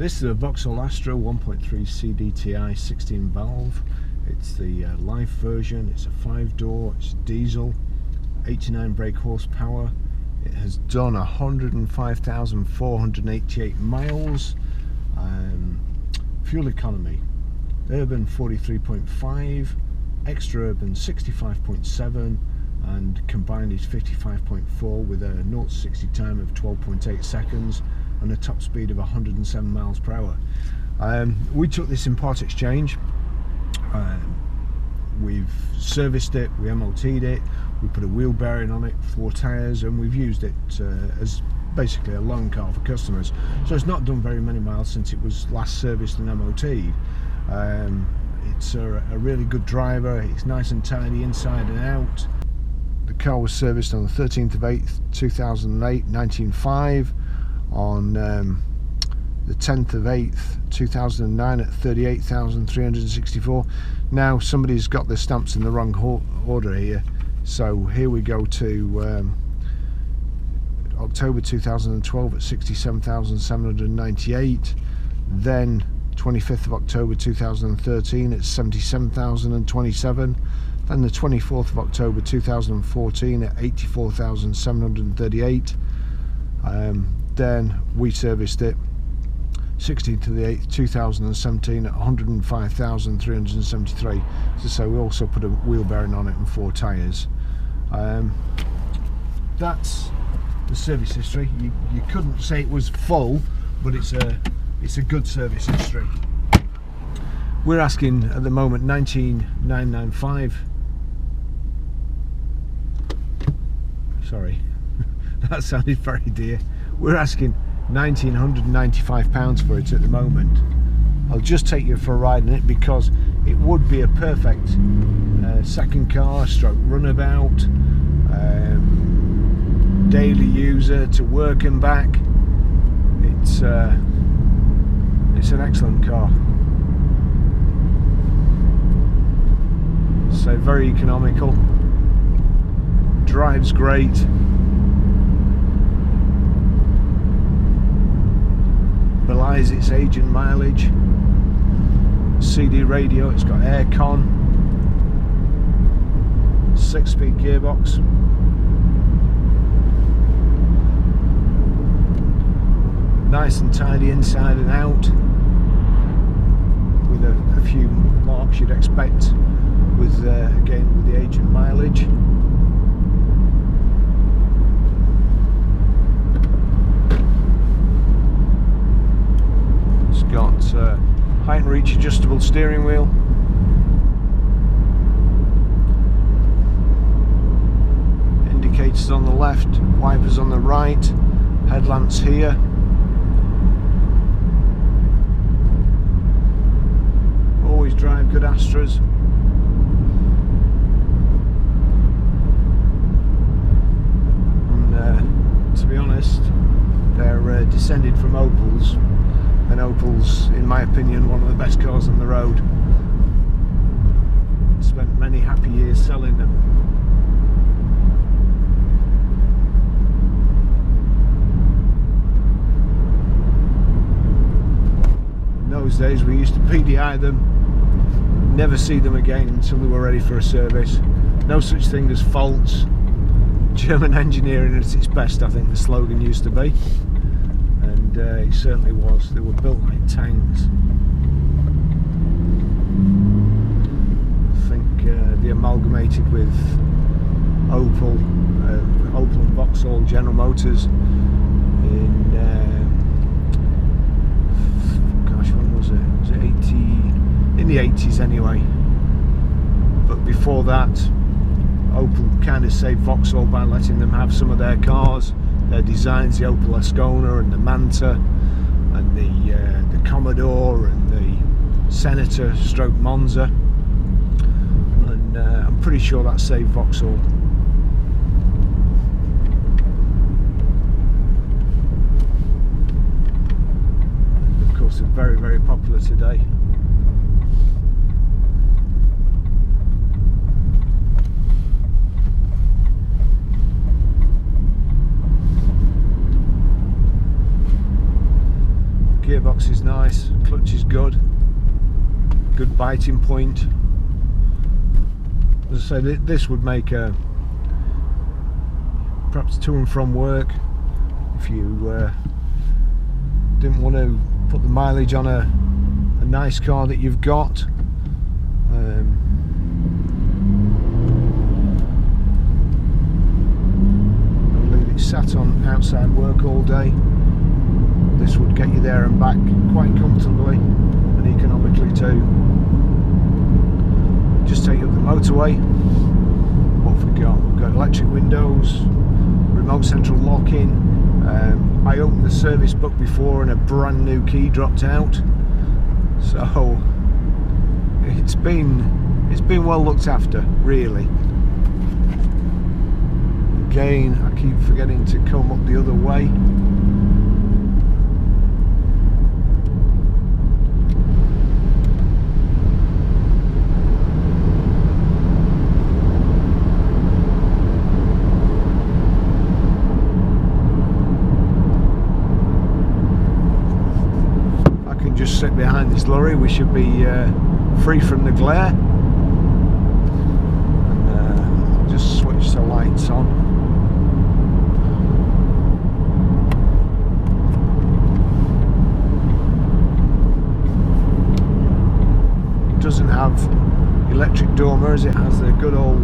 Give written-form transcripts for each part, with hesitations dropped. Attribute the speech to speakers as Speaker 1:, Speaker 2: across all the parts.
Speaker 1: This is a Vauxhall Astra 1.3 CDTi 16 valve. It's the life version. It's a 5-door, it's diesel, 89 brake horsepower. It has done 105,488 miles. Fuel economy, urban 43.5, extra urban 65.7, and combined is 55.4 with a 0 to 60 time of 12.8 seconds and a top speed of 107 miles per hour. We took this in part exchange. We've serviced it, we MOT'd it, we put a wheel bearing on it, 4 tyres, and we've used it as basically a loan car for customers. So it's not done very many miles since it was last serviced and MOT'd. It's a really good driver. It's nice and tidy inside and out. The car was serviced on the 13th of 8th 2008, 19.5, on the 10th of 8th 2009 at 38,364. Now somebody's got the stamps in the wrong order here, so here we go to October 2012 at 67,798, then 25th of October 2013 at 77,027, then the 24th of October 2014 at 84,738, then we serviced it 16th of the 8th 2017 at 105,373. So we also put a wheel bearing on it and 4 tyres. That's the service history. You couldn't say it was full, but it's a good service history. We're asking at the moment 19,995. Sorry, that sounded very dear. We're asking £1,995 for it at the moment. I'll just take you for a ride in it because it would be a perfect second car stroke runabout, daily user to work and back. It's an excellent car. So very economical, drives great. Belies its age and mileage. CD radio, it's got aircon, 6-speed gearbox. Nice and tidy inside and out, with a few marks you'd expect with again with the age and mileage. It's got height and reach adjustable steering wheel. Indicators on the left, wipers on the right, headlamps here. Always drive good Astras. And to be honest, they're descended from Opels, and Opel's, in my opinion, one of the best cars on the road. Spent many happy years selling them. In those days we used to PDI them, never see them again until they were ready for a service. No such thing as faults. German engineering at its best, I think the slogan used to be. And it certainly was. They were built like tanks. I think they amalgamated with Opel and Vauxhall General Motors in gosh, when was it? Was it 80? In the 80s anyway. But before that, Opel kind of saved Vauxhall by letting them have some of their cars, their designs, the Opel Ascona and the Manta and the Commodore and the Senator stroke Monza, and I'm pretty sure that saved Vauxhall. Of course, they're very, very popular today. Gearbox is nice, clutch is good biting point. As I say, this would make a perhaps to and from work if you didn't want to put the mileage on a nice car that you've got. I believe it's sat on outside work all day. This would get you there and back quite comfortably and economically too. Just take you up the motorway. What have we got? We've got electric windows, remote central locking. I opened the service book before and a brand new key dropped out, so it's been well looked after, really. Again, I keep forgetting to come up the other way. Just sit behind this lorry, we should be free from the glare. And I'll just switch the lights on. It doesn't have electric door mirrors, it has the good old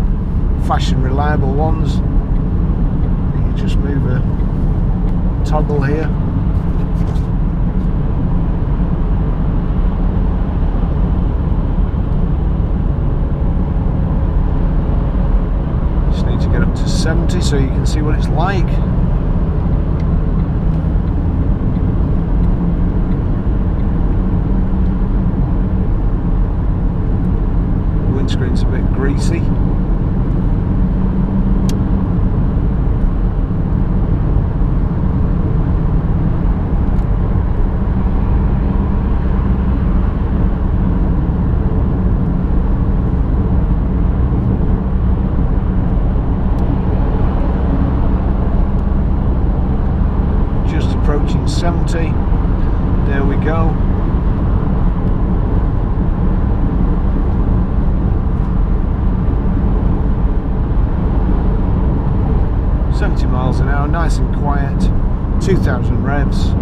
Speaker 1: fashioned reliable ones. You just move a toggle here. Get up to 70 so you can see what it's like. The windscreen's a bit greasy. Approaching 70. There we go. miles an hour, nice and quiet, 2,000 revs.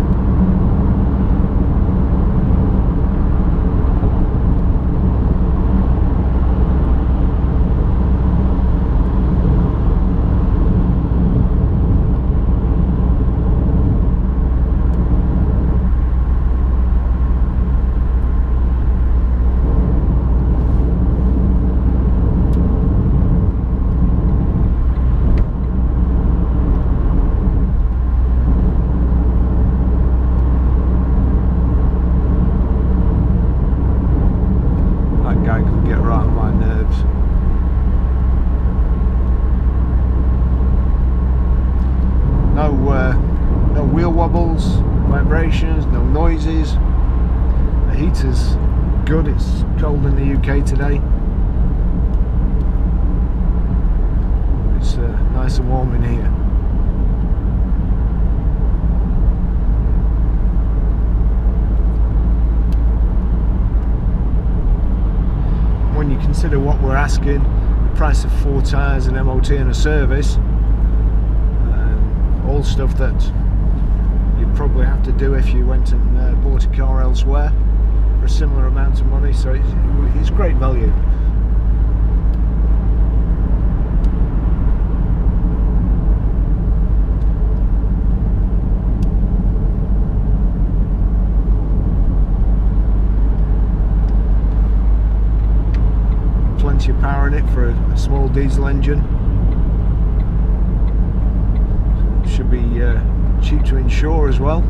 Speaker 1: No wheel wobbles, vibrations, no noises. The heater's good, it's cold in the UK today. It's nice and warm in here. When you consider what we're asking, the price of 4 tyres, an MOT and a service, all stuff that you'd probably have to do if you went and bought a car elsewhere for a similar amount of money, so it's great value. Plenty of power in it for a small diesel engine. Should be cheap to insure as well.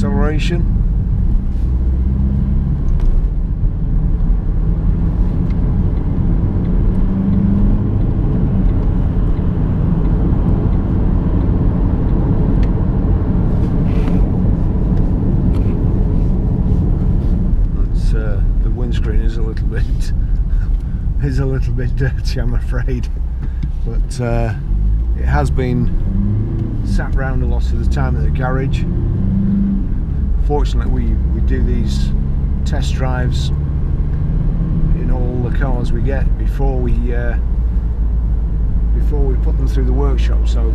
Speaker 1: acceleration. The windscreen is a little bit dirty, I'm afraid, but it has been sat round a lot of the time at the garage. Fortunately, we do these test drives in all the cars we get before we put them through the workshop, so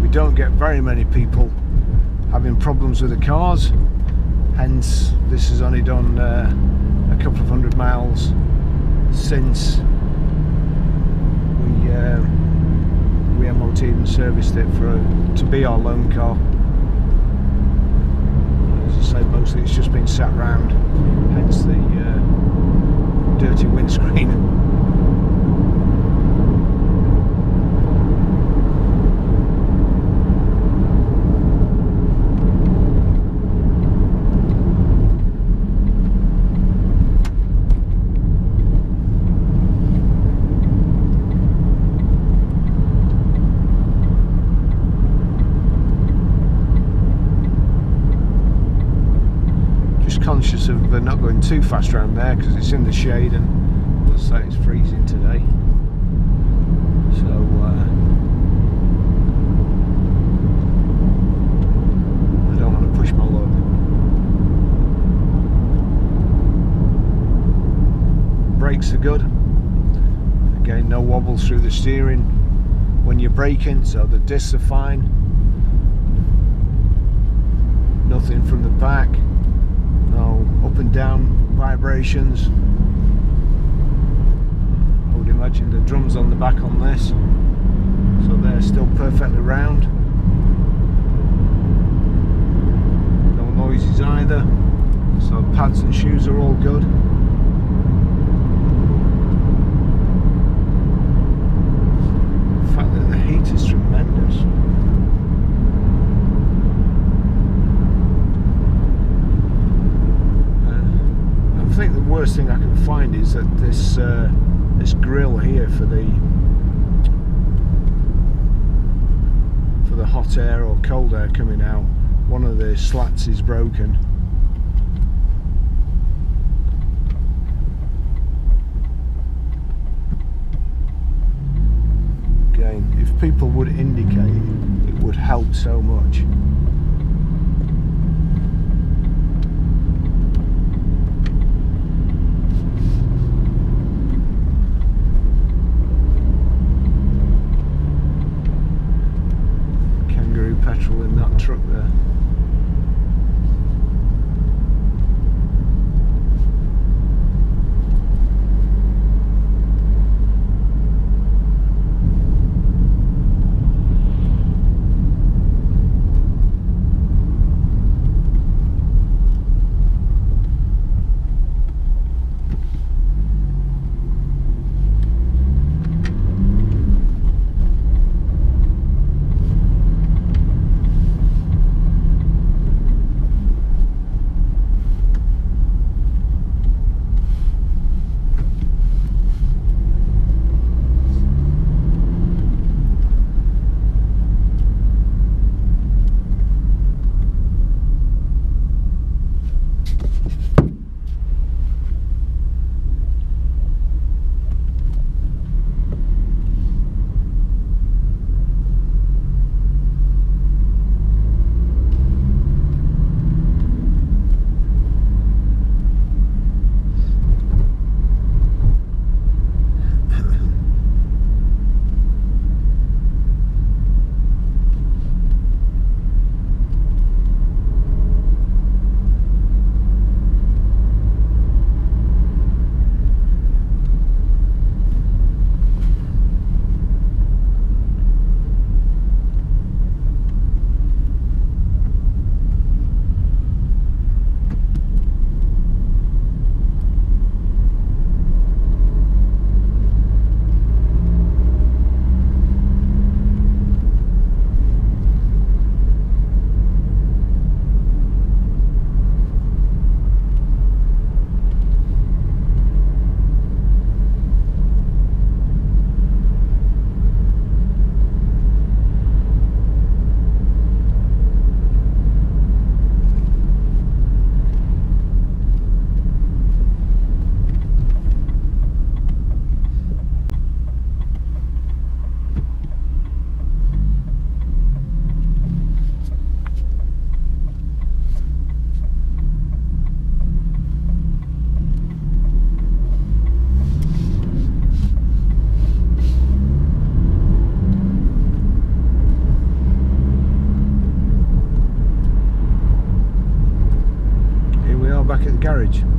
Speaker 1: we don't get very many people having problems with the cars. Hence, this has only done a couple of 100 miles since we MOT'd and serviced it to be our loan car. As I say, mostly it's just been sat round, hence the dirty windscreen. Conscious of not going too fast around there because it's in the shade, and as I say, it's freezing today, so I don't want to push my luck. Brakes are good, again, no wobbles through the steering when you're braking, so the discs are fine, nothing from the back. No up and down vibrations. I would imagine the drums on the back on this, so they're still perfectly round. No noises either, so pads and shoes are all good. The fact that the heat is tremendous. I think the worst thing I can find is that this grill here for the hot air or cold air coming out, one of the slats is broken. Again, if people would indicate, it would help so much. Petrol in that truck there. garage.